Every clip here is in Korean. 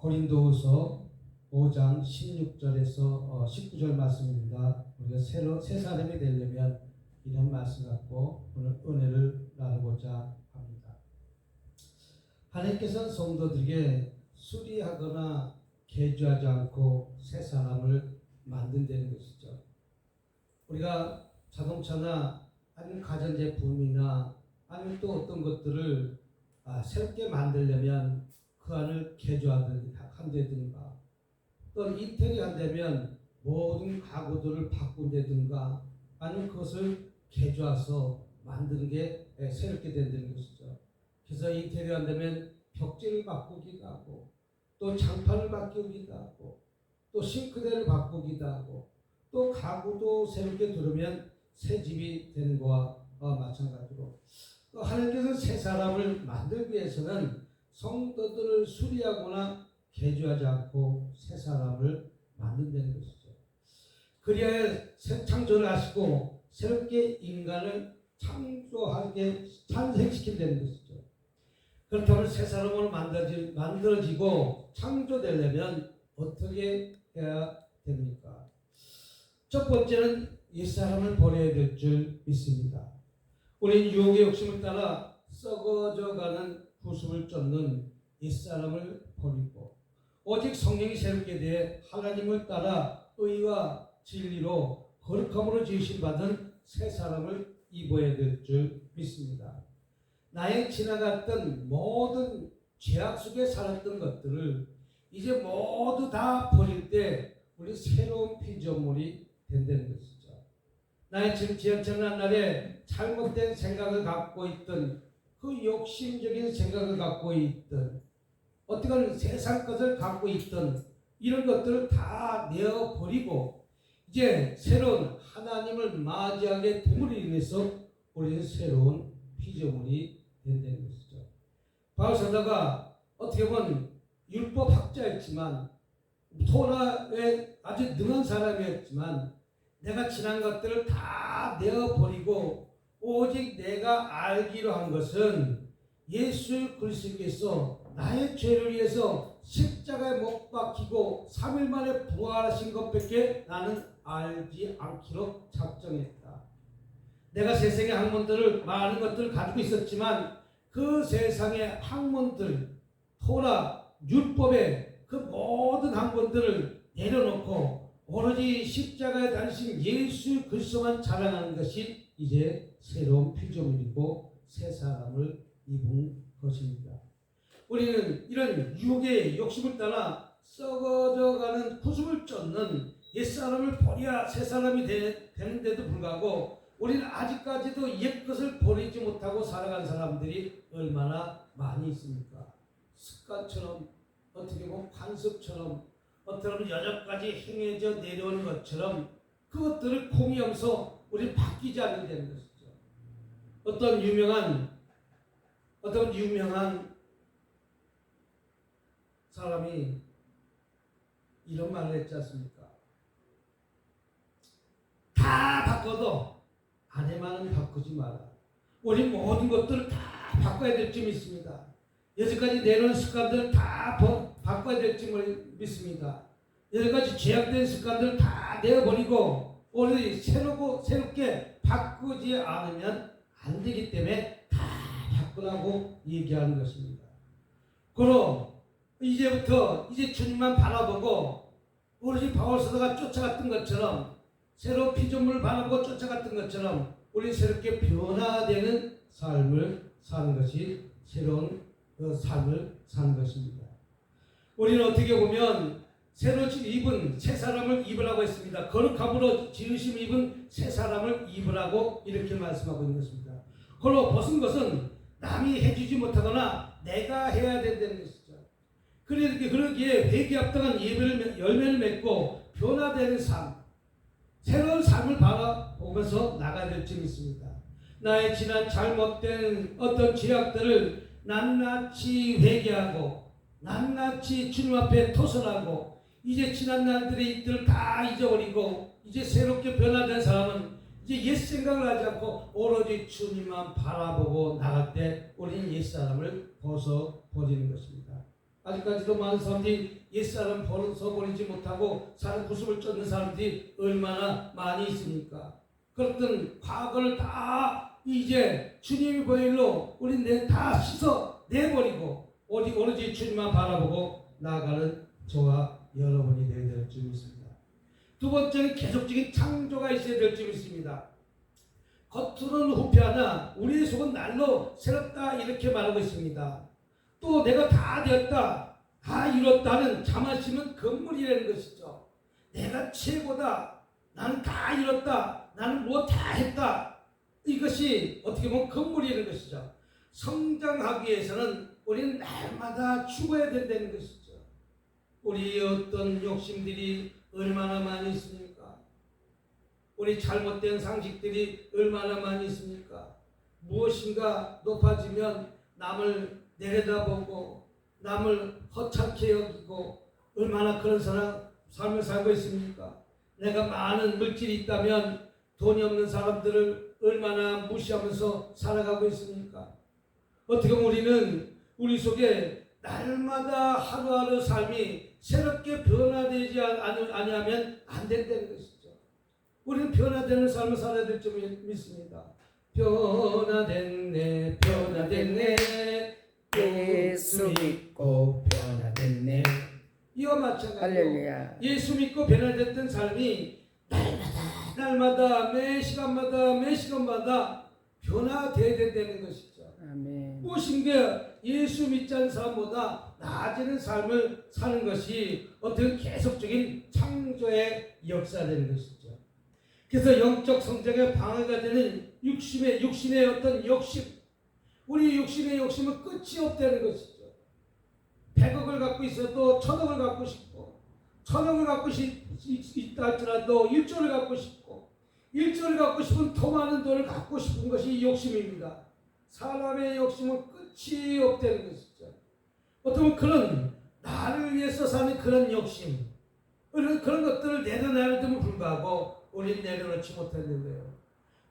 고린도후서 5장 16절에서 19절 말씀입니다. 우리가 새 사람이 되려면 이런 말씀 갖고 오늘 은혜를 나누고자 합니다. 하나님께서는 성도들에게 수리하거나 개조하지 않고 새 사람을 만든다는 것이죠. 우리가 자동차나 아니면 가전제품이나 아니면 또 어떤 것들을 새롭게 만들려면 그 안을 개조한다든가 또 인테리어 한다면 모든 가구들을 바꾼다든가 아니면 그것을 개조해서 만드는 게 새롭게 된다는 것이죠. 그래서 인테리어 한다면 벽지를 바꾸기도 하고 또 장판을 바꾸기도 하고 또 싱크대를 바꾸기도 하고 또 가구도 새롭게 들으면 새 집이 되는 것과 마찬가지로 또 하나님께서 새 사람을 만들기 위해서는 성도들을 수리하거나 개조하지 않고 새 사람을 만든다는 것이죠. 그리하여 새 창조를 하시고 새롭게 인간을 창조하게 탄생시킨다는 것이죠. 그렇다면 새 사람으로 만들어지고 창조되려면 어떻게 해야 됩니까? 첫 번째는 옛사람을 버려야 될 줄 믿습니다. 우리는 유혹의 욕심을 따라 썩어져가는 구습을 쫓는 옛사람을 버리고 오직 성령이 새롭게 되어 하나님을 따라 의와 진리로 거룩함으로 지으심 받은 새 사람을 입어야 될 줄 믿습니다. 나의 지나갔던 모든 죄악 속에 살았던 것들을 이제 모두 다 버릴 때 우리 새로운 피조물이 된다는 것이죠. 나의 지나친 날에 잘못된 생각을 갖고 있던 그 욕심적인 생각을 갖고 있던 어떻게 보면 세상 것을 갖고 있던 이런 것들을 다 내어버리고 이제 새로운 하나님을 맞이하게 됨으로 인해서 우리는 새로운 피조물이 된다는 것이죠. 바울 사도가 어떻게 보면 율법학자였지만 토라에 아주 능한 사람이었지만 내가 지난 것들을 다 내어버리고 오직 내가 알기로 한 것은 예수 그리스도께서 나의 죄를 위해서 십자가에 못 박히고 3일 만에 부활하신 것밖에 나는 알지 않기로 작정했다. 내가 세상의 학문들을 많은 것들을 가지고 있었지만 그 세상의 학문들, 토라, 율법의 그 모든 학문들을 내려놓고 오로지 십자가에 달리신 예수 그리스도만 자랑하는 것이 이제 새로운 피조물이고 새 사람을 입은 것입니다. 우리는 이런 유혹의 욕심을 따라 썩어져가는 구습을 쫓는 옛사람을 버려야 새 사람이 되는데도 불구하고 우리는 아직까지도 옛것을 버리지 못하고 살아가는 사람들이 얼마나 많이 있습니까? 습관처럼 어떻게 보면 관습처럼 어떻게 보면 여전까지 행해져 내려오는 것처럼 그것들을 공유하면서 우리는 바뀌지 않게 되는 것이죠. 어떤 유명한 사람이 이런 말을 했지 않습니까? 다 바꿔도 아내만은 바꾸지 마라. 우리 모든 것들을 다 바꿔야 될 줄 믿습니다. 여기까지 내려온 습관들을 다 바꿔야 될 줄 믿습니다. 여기까지 죄악된 습관들을 다 내어버리고 오늘 새롭게 바꾸지 않으면 안 되기 때문에 다 바꾸라고 얘기하는 것입니다. 그럼 이제부터 이제 주님만 바라보고 오로지 바울 사도가 쫓아갔던 것처럼 새로운 피조물을 바라보고 쫓아갔던 것처럼 우리 새롭게 변화되는 삶을 사는 것이 새로운 삶을 사는 것입니다. 우리는 어떻게 보면 새로 입은 새 사람을 입으라고 했습니다. 거룩함으로 지으심 입은 새 사람을 입으라고 이렇게 말씀하고 있는 것입니다. 그걸로 벗은 것은 남이 해주지 못하거나 내가 해야 된다는 것이죠. 그러기에 회개합당한 열매를 맺고 변화되는 삶, 새로운 삶을 바라보면서 나가야 될 줄 믿습니다. 나의 지난 잘못된 어떤 죄악들을 낱낱이 회개하고 낱낱이 주님 앞에 토설하고 이제 지난 날들의 일들을 다 잊어버리고 이제 새롭게 변화된 사람은 이제 옛 생각을 하지 않고 오로지 주님만 바라보고 나갈 때 우리는 옛사람을 벗어버리는 것입니다. 아직까지도 많은 사람들이 옛사람 벗어버리지 못하고 사는 구습을 쫓는 사람들이 얼마나 많이 있습니까? 그렇던 과거를 다 이제 주님이 보일로 우리 다 씻어 내버리고 오로지 주님만 바라보고 나아가는 저와 여러분이 되어야 될 줄 믿습니다. 두 번째는 계속적인 창조가 있어야 될 줄 믿습니다. 겉으로는 후패하나 우리의 속은 날로 새롭다 이렇게 말하고 있습니다. 또 내가 다 되었다, 다 이뤘다는 자만심은 건물이라는 것이죠. 내가 최고다, 나는 다 이뤘다, 나는 뭐 다 했다. 이것이 어떻게 보면 건물이라는 것이죠. 성장하기 위해서는 우리는 날마다 죽어야 된다는 것이죠. 우리 어떤 욕심들이 얼마나 많이 있습니까? 우리 잘못된 상식들이 얼마나 많이 있습니까? 무엇인가 높아지면 남을 내려다보고 남을 허창게 여기고 얼마나 그런 삶을 살고 있습니까? 내가 많은 물질이 있다면 돈이 없는 사람들을 얼마나 무시하면서 살아가고 있습니까? 어떻게 보면 우리는 우리 속에 날마다 하루하루 삶이 새롭게 변화되지 아니하면 안 된다는 것이죠. 우리는 변화되는 삶을 살아야 될 줄 믿습니다. 변화됐네, 변화됐네, 예수 믿고 변화됐네. 이와 마찬가지로 할렐루야. 예수 믿고 변화됐던 삶이 날마다 매 시간마다 변화되어야 된다는 것이죠. 아멘. 무엇인가 예수 믿지 않는 사람보다 나아지는 삶을 사는 것이 어떤 계속적인 창조의 역사되는 것이죠. 그래서 영적 성장에 방해가 되는 육신의 어떤 욕심, 우리 육신의 욕심은 끝이 없다는 것이죠. 100억을 갖고 있어도 1000억을 갖고 싶고, 1000억을 갖고 있다 할지라도 1조를 갖고 싶고, 1조를 갖고 싶은 더 많은 돈을 갖고 싶은 것이 욕심입니다. 사람의 욕심은 끝이 없다는 것이죠. 어떤 그런 나를 위해서 사는 그런 욕심, 그런 것들을 내려놔야됨을 불구하고 우리는 내려놓지 못하는 거예요.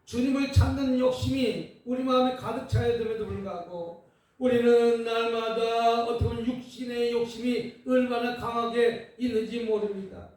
주님을 찾는 욕심이 우리 마음에 가득 차야 됨에도 불구하고 우리는 날마다 어떻게 보면 육신의 욕심이 얼마나 강하게 있는지 모릅니다.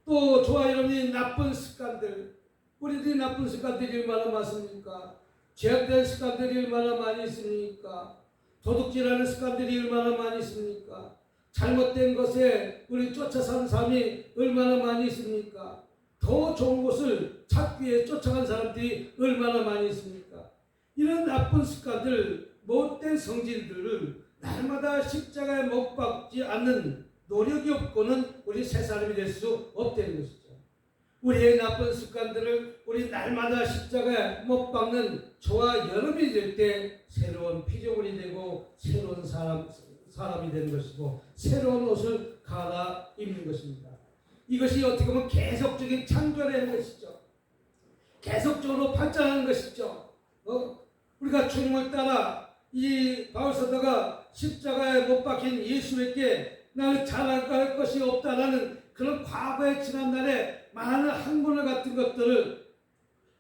또 저와 여러분이 나쁜 습관들, 우리들이 나쁜 습관들이 얼마나 많습니까? 죄악된 습관들이 얼마나 많이 있습니까? 도둑질하는 습관들이 얼마나 많이 있습니까? 잘못된 것에 우리 쫓아 사는 삶이 얼마나 많이 있습니까? 더 좋은 것을 찾기 위해 쫓아간 사람들이 얼마나 많이 있습니까? 이런 나쁜 습관들, 못된 성질들을 날마다 십자가에 못 박지 않는 노력이 없고는 우리 새 사람이 될 수 없다는 것이죠. 우리의 나쁜 습관들을 우리 날마다 십자가에 못 박는 저와 여러분이 될 때 새로운 피조물이 되고 새로운 사람이 되는 것이고 새로운 옷을 갈아입는 것입니다. 이것이 어떻게 보면 계속적인 창조라는 것이죠. 계속적으로 발전하는 것이죠. 우리가 주님을 따라 이 바울사도가 십자가에 못 박힌 예수에게 나는 자랑할 것이 없다라는 그런 과거의 지난날에 많은 학문을 같은 것들을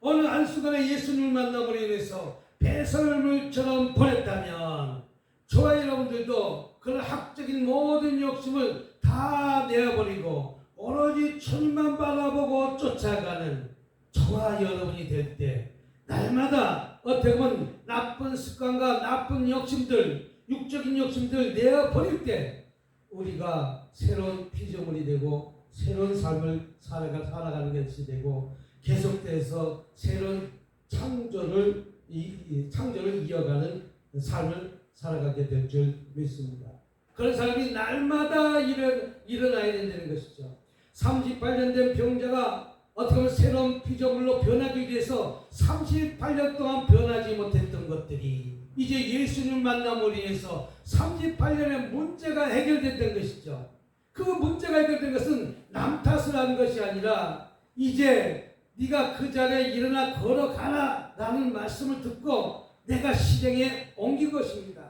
어느 한순간에 예수님을 만남으로 인해서 배설물처럼 버렸다면 저와 여러분들도 그런 학적인 모든 욕심을 다 내어버리고 오로지 주님만 바라보고 쫓아가는 저와 여러분이 될 때 날마다 어떻게 보면 나쁜 습관과 나쁜 욕심들, 육적인 욕심들 내어버릴 때 우리가 새로운 피조물이 되고 새로운 삶을 살아가는 것이 되고 계속돼서 새로운 창조를 이어가는 삶을 살아가게 될 줄 믿습니다. 그런 사람이 날마다 일어나야 된다는 것이죠. 38년 된 병자가 어떻게 보면 새로운 피조물로 변하기 위해서 38년 동안 변하지 못했던 것들이 이제 예수님 만남으로 인해서 38년의 문제가 해결됐던 것이죠. 그 문제가 해결된 것은 남 탓을 한 것이 아니라 이제 네가 그 자리에 일어나 걸어가라 라는 말씀을 듣고 내가 실행에 옮긴 것입니다.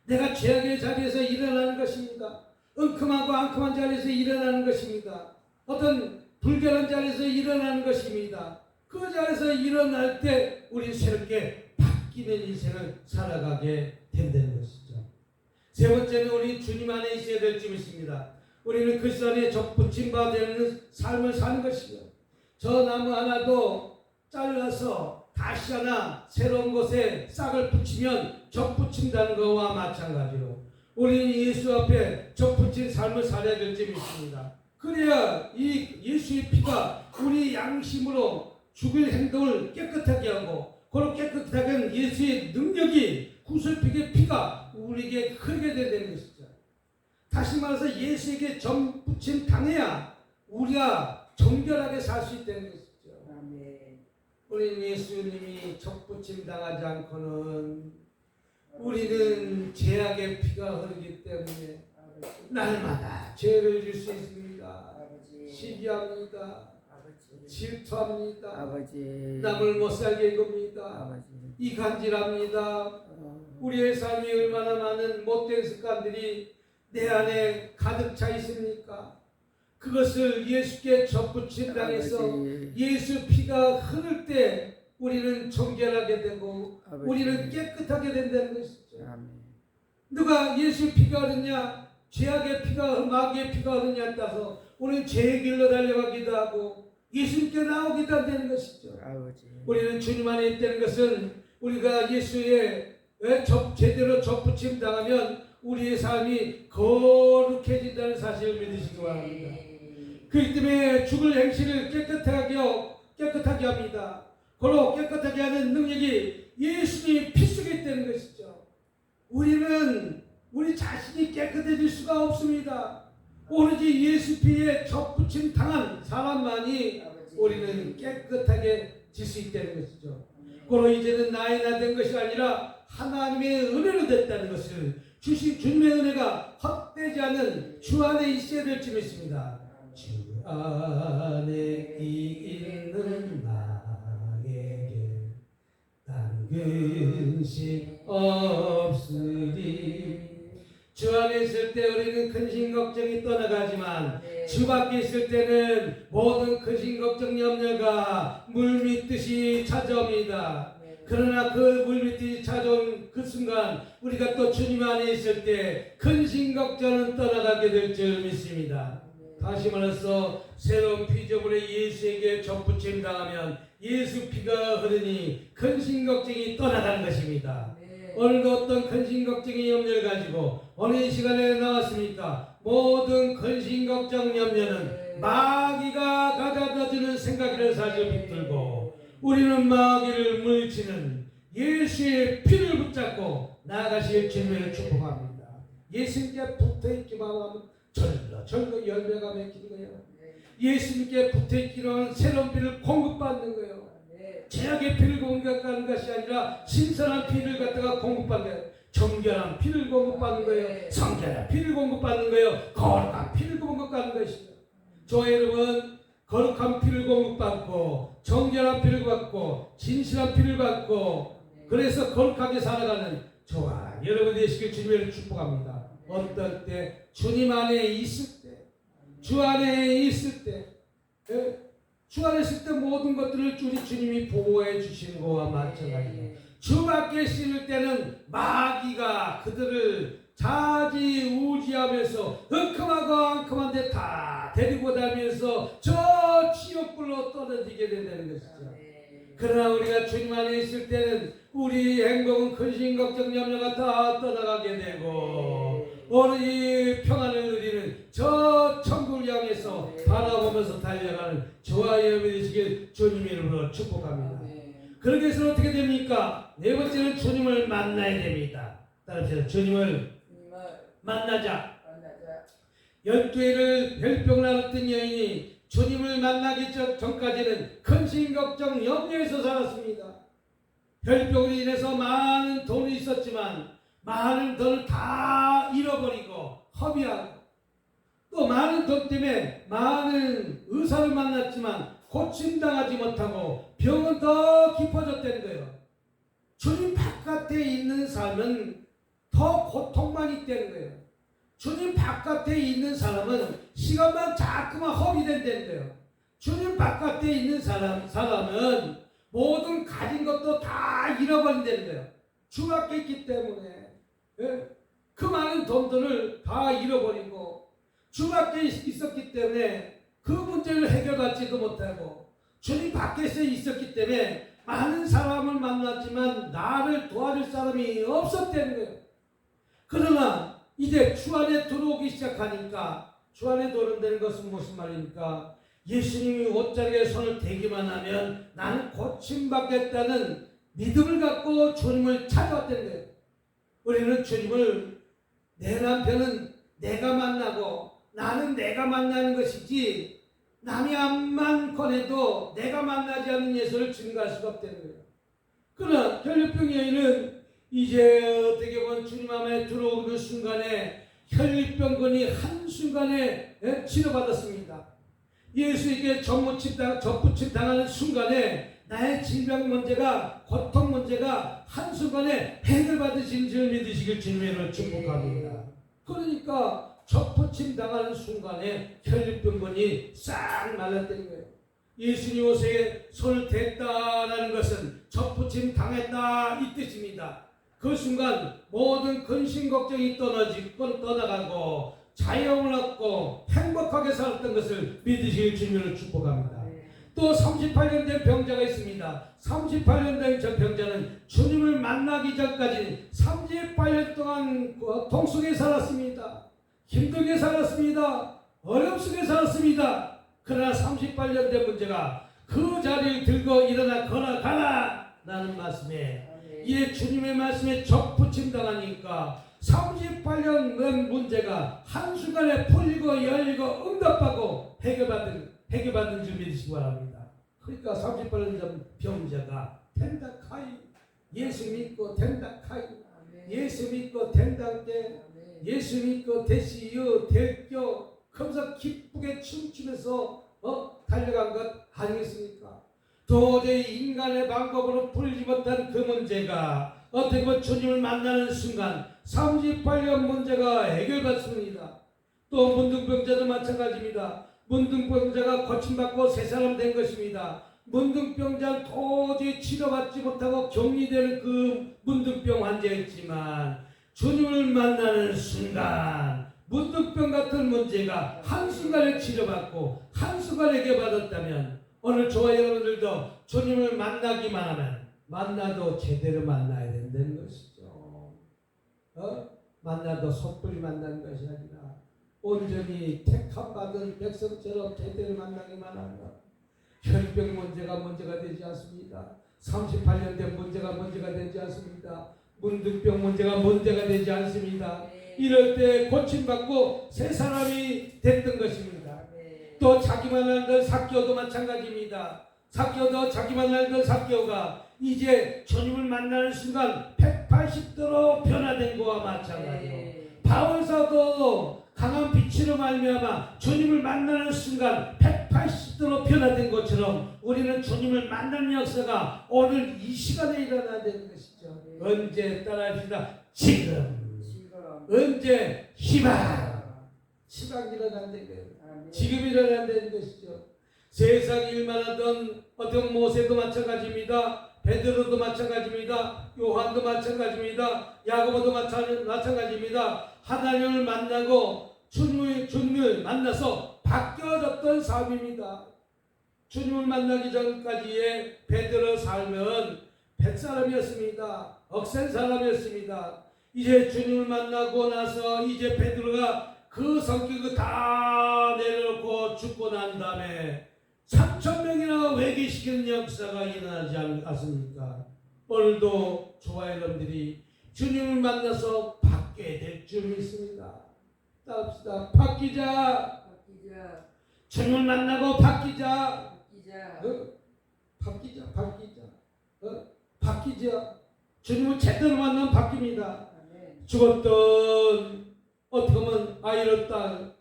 내가 죄악의 자리에서 일어나는 것입니다. 엉큼하고 앙큼한 자리에서 일어나는 것입니다. 어떤 불결한 자리에서 일어나는 것입니다. 그 자리에서 일어날 때 우리 새롭게 바뀌는 인생을 살아가게 된다는 것이죠. 세 번째는 우리 주님 안에 있어야 될 점이 있습니다. 우리는 그리스도 안에 접붙임 바 되는 삶을 사는 것이며 저 나무 하나도 잘라서 다시 하나 새로운 곳에 싹을 붙이면 접붙인다는 것과 마찬가지로 우리는 예수 앞에 접붙인 삶을 살아야 될 점이 있습니다. 그래야 이 예수의 피가 우리 양심으로 죽일 행동을 깨끗하게 하고 그렇게 깨끗하게 하는 예수의 능력이 구슬피의 피가 우리에게 흐르게 되는 것이죠. 다시 말해서 예수에게 접붙임 당해야 우리가 정결하게 살 수 있다는 것이죠. 우리는 예수님이 접붙임 당하지 않고는 우리는 죄악의 피가 흐르기 때문에 날마다 죄를 질 수 있습니다. 시기합니다. 질투합니다. 남을 못 살게 겁니다. 이간질합니다. 우리의 삶이 얼마나 많은 못된 습관들이 내 안에 가득 차 있습니까? 그것을 예수께 접붙임 당해서 예수 피가 흐를 때 우리는 정결하게 되고 우리는 깨끗하게 된다는 것이죠. 누가 예수 피가 흐르냐 죄악의 피가 마귀의 피가 흐르냐에 따라서 우리는 죄의 길로 달려가기도 하고 예수님께 나오기도 한다는 것이죠. 우리는 주님 안에 있다는 것은 우리가 예수의 제대로 접붙임 당하면 우리의 삶이 거룩해진다는 사실을 믿으시기 바랍니다. 그렇기 때문에 죽을 행실을 깨끗하게 합니다. 그로 깨끗하게 하는 능력이 예수님의 피 속에 있다는 것이죠. 우리는 우리 자신이 깨끗해질 수가 없습니다. 오로지 예수 피에 접붙임 당한 사람만이 우리는 깨끗하게 질 수 있다는 것이죠. 그로 이제는 나이 나 된 것이 아니라 하나님의 은혜로 됐다는 것을 주신 주님의 은혜가 헛되지 않은 주 안에 있어야 될 점이 있습니다. 주 안에 있는 나에게 딴 근심 없으리. 주 안에 있을 때 우리는 근심 걱정이 떠나가지만 주 밖에 있을 때는 모든 근심 걱정 염려가 물밀듯이 찾아옵니다. 그러나 그 물밀듯이 찾아온 그 순간 우리가 또 주님 안에 있을 때 근심 걱정은 떠나가게 될 줄 믿습니다. 다시 말해서 새로운 피조물의 예수에게 접붙임 당하면 예수 피가 흐르니 근심 걱정이 떠나가는 것입니다. 오늘도 어떤 근심 걱정의 염려를 가지고 어느 시간에 나왔습니까? 모든 근심 걱정 염려는 마귀가 가져다주는 생각이라는 사실을 붙들고 우리는 마귀를 물리치는 예수의 피를 붙잡고 나아가실 주님을 축복합니다. 예수님께 붙어있기만 하면 절로 열매가 맺히는 거예요. 예수님께 붙어있기로는 새로운 피를 공급받는 거예요. 죄악의 피를 공급받는 것이 아니라 신선한 피를 갖다가 공급받는 거예요. 정결한 피를 공급받는 거예요. 성결한 피를 공급받는 거예요. 거룩한 피를 공급받는 것이죠. 저와 여러분 거룩한 피를 공급받고 정결한 피를 받고 진실한 피를 받고 그래서 거룩하게 살아가는 저와 여러분 되시길 주님을 축복합니다. 어떨 때 주님 안에 있을 때 주 안에 있을 때 주 안에 있을 때 모든 것들을 우리 주님이 보호해 주시는 것과 마찬가지입니다. 주 밖에 있을 때는 마귀가 그들을 좌지우지하면서 흥큼하고 앙큼한데 다 데리고 다니면서 저 지옥불로 떨어지게 된다는 것이죠. 그러나 우리가 주님 안에 있을 때는 우리 행복은 근심 걱정 염려가 다 떠나가게 되고 오늘 평안을 누리는 저 천국을 향해서 바라보면서 달려가는 저와 여러분이 되시길 주님 이름으로 축복합니다. 그러기 위해서는 어떻게 됩니까? 네 번째는 주님을 만나야 됩니다. 따라서 주님을 만나자. 12해를 혈병을 앓았던 여인이 주님을 만나기 전까지는 근심 걱정 염려에서 살았습니다. 혈병으로 인해서 많은 돈이 있었지만 많은 돈을 다 잃어버리고 허비하고 또 많은 돈 때문에 많은 의사를 만났지만 고침당하지 못하고 병은 더 깊어졌다는 거예요. 주님 바깥에 있는 삶은 더 고통만 있다는 거예요. 주님 바깥에 있는 사람은 시간만 자꾸만 허비된다는 거예요. 주님 바깥에 있는 사람은 모든 가진 것도 다 잃어버린다는 거예요. 주 밖에 있기 때문에. 그 많은 돈들을 다 잃어버리고 주 밖에 있었기 때문에 그 문제를 해결받지도 못하고 주님 밖에서 있었기 때문에 많은 사람을 만났지만 나를 도와줄 사람이 없었다는 거예요. 그러나 이제 주 안에 들어오기 시작하니까 주 안에 들어온다는 것은 무슨 말입니까? 예수님이 옷자리에 손을 대기만 하면 나는 고침받겠다는 믿음을 갖고 주님을 찾아왔다는 거예요. 우리는 주님을 내 남편은 내가 만나고 나는 내가 만나는 것이지 남이 암만 권해도 내가 만나지 않는 예수를 증거할 수가 없다는 거예요. 그러나 혈류병 여인은 이제 어떻게 보면 주님 안에 들어오는 순간에 혈류병권이 한순간에 치료받았습니다. 예수에게 접붙임 당하는 순간에 나의 질병 문제가 고통 문제가 한순간에 해결받으신 줄 믿으시길 주님을 축복합니다. 그러니까 접붙임 당하는 순간에 혈류병권이 싹 말랐다는 거예요. 예수님 옷에 손을 댔다라는 것은 접붙임 당했다 이 뜻입니다. 그 순간 모든 근심 걱정이 떠나가고 자유를 얻고 행복하게 살았던 것을 믿으실 주님을 축복합니다. 또 38년 된 병자가 있습니다. 38년 된 저 병자는 주님을 만나기 전까지 38년 동안 고통 속에 살았습니다. 힘들게 살았습니다. 어려움 속에 살았습니다. 그러나 38년 된 문제가 그 자리를 들고 일어나 걸어가라 라는 말씀에 이에 주님의 말씀에 접붙임 당하니까 38년 된 문제가 한순간에 풀리고 열리고 응답하고 해결받는 줄 믿으시기 바랍니다. 그러니까 38년 전 병자가 텐다카이 예수 믿고 텐다카이 예수 믿고 텐다께 예수 믿고 대시유 대교 그러면서 기쁘게 춤추면서 달려간 것 아니겠습니까? 도저히 인간의 방법으로 풀지 못한 그 문제가 어떻게 보면 주님을 만나는 순간 38년 문제가 해결받습니다. 또 문둥병자도 마찬가지입니다. 문둥병자가 고침받고 새 사람 된 것입니다. 문둥병자는 도저히 치료받지 못하고 격리되는 그 문둥병 환자였지만 주님을 만나는 순간 문둥병 같은 문제가 한순간에 치료받고 한순간에 해결받았다면 오늘 저와 여러분들도 주님을 만나기만 하면 만나도 제대로 만나야 된다는 것이죠. 만나도 섣불리 만나는 것이 아니라 온전히 택함받은 백성처럼 제대로 만나기만 하면 혈병 문제가 되지 않습니다. 38년 된 문제가 되지 않습니다. 문둥병 문제가 되지 않습니다. 이럴 때 고침받고 새 사람이 됐던 것입니다. 또 자기만 알던 삭개오도 마찬가지입니다. 삭개오도 자기만 알던 삭개오가 이제 주님을 만나는 순간 180도로 변화된 것과 마찬가지로 바울사도 강한 빛으로 말미암아 주님을 만나는 순간 180도로 변화된 것처럼 우리는 주님을 만나는 역사가 오늘 이 시간에 일어나야 되는 것이죠. 언제 따라합시다. 지금. 언제 희망이 일어난다는 거예요. 지금 일어나야 되는 것이죠. 세상 일만 하던 어떤 모세도 마찬가지입니다. 베드로도 마찬가지입니다. 요한도 마찬가지입니다. 야고보도 마찬가지입니다. 하나님을 만나고 주님을 만나서 바뀌어졌던 삶입니다. 주님을 만나기 전까지의 베드로 삶은 뱃사람이었습니다. 억센 사람이었습니다. 이제 주님을 만나고 나서 이제 베드로가 그 성격을 다 내려놓고 죽고 난 다음에 3,000명이나 외계시키는 역사가 일어나지 않았습니까? 오늘도 저와 여러분들이 주님을 만나서 바뀌게 될 줄 믿습니다. 따릅시다. 바뀌자. 주님을 만나고 바뀌자. 바뀌자. 주님을 제대로 만나면 바뀝니다. 죽었던 어떻게 보면 아이를 딸,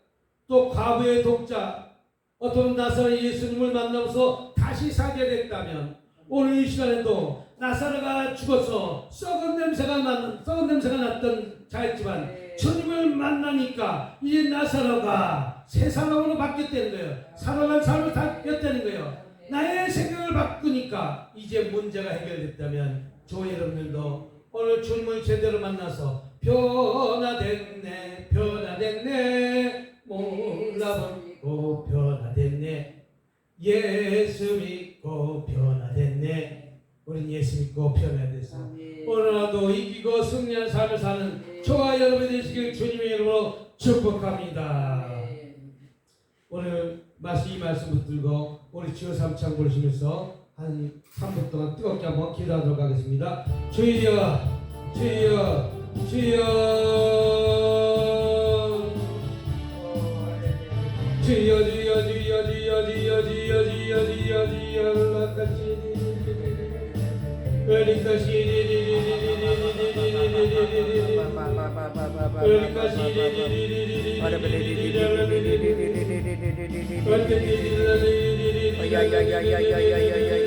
또 과부의 독자, 어떤 나사렛 예수님을 만나면서 다시 살게 됐다면 오늘 이 시간에도 나사렛가 죽어서 썩은 냄새가 났던 자였지만 주님을 만나니까 이제 나사렛가 새 사람으로 바뀌었다는 거예요. 살아난 삶을 바뀌었다는 거예요. 나의 생각을 바꾸니까 이제 문제가 해결됐다면 저와 여러분들도 오늘 주님을 제대로 만나서 변화됐네 변화됐네 몰라보고 변화됐네 예수 믿고 변화됐네. 우린 예수 믿고 변화됐어. 오늘도 이기고 승리한 삶을 사는 저와 여러분이 되시길 주님의 이름으로 축복합니다. 오늘 이 말씀 붙들고 우리 주여 삼창 부르시면서 한 3분 동안 뜨겁게 한번 기도하도록 하겠습니다. 주여 주여 주여 주여 주여 주여 주여 주여 주여 주여 주여 주여 올라가시 야야야야야야야야